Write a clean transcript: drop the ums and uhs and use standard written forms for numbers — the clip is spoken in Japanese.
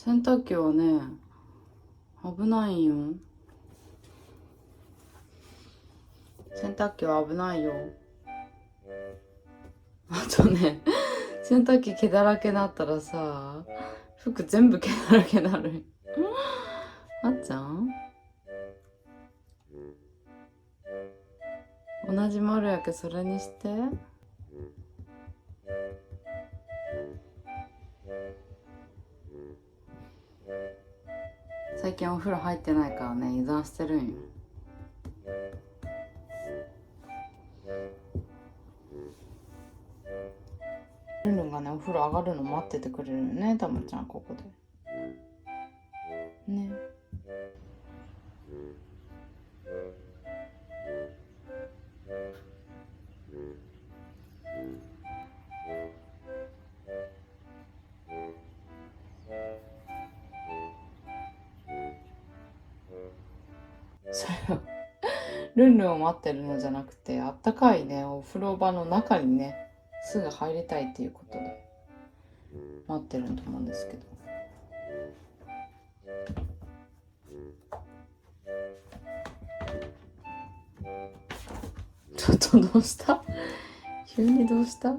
洗濯機はね、危ないよ。洗濯機は危ないよ。あとね、洗濯機毛だらけになったらさ、服全部毛だらけになる。あっちゃん、同じ丸やけそれにして。最近お風呂入ってないからね、油断してるんよ。ルンルンがね、お風呂上がるの待っててくれるよね、たまちゃん、ここでね。それはルンルンを待ってるのじゃなくて、あったかいね、お風呂場の中にね、すぐ入りたいっていうことで待ってると思うんですけど。ちょっとどうした？急にどうした？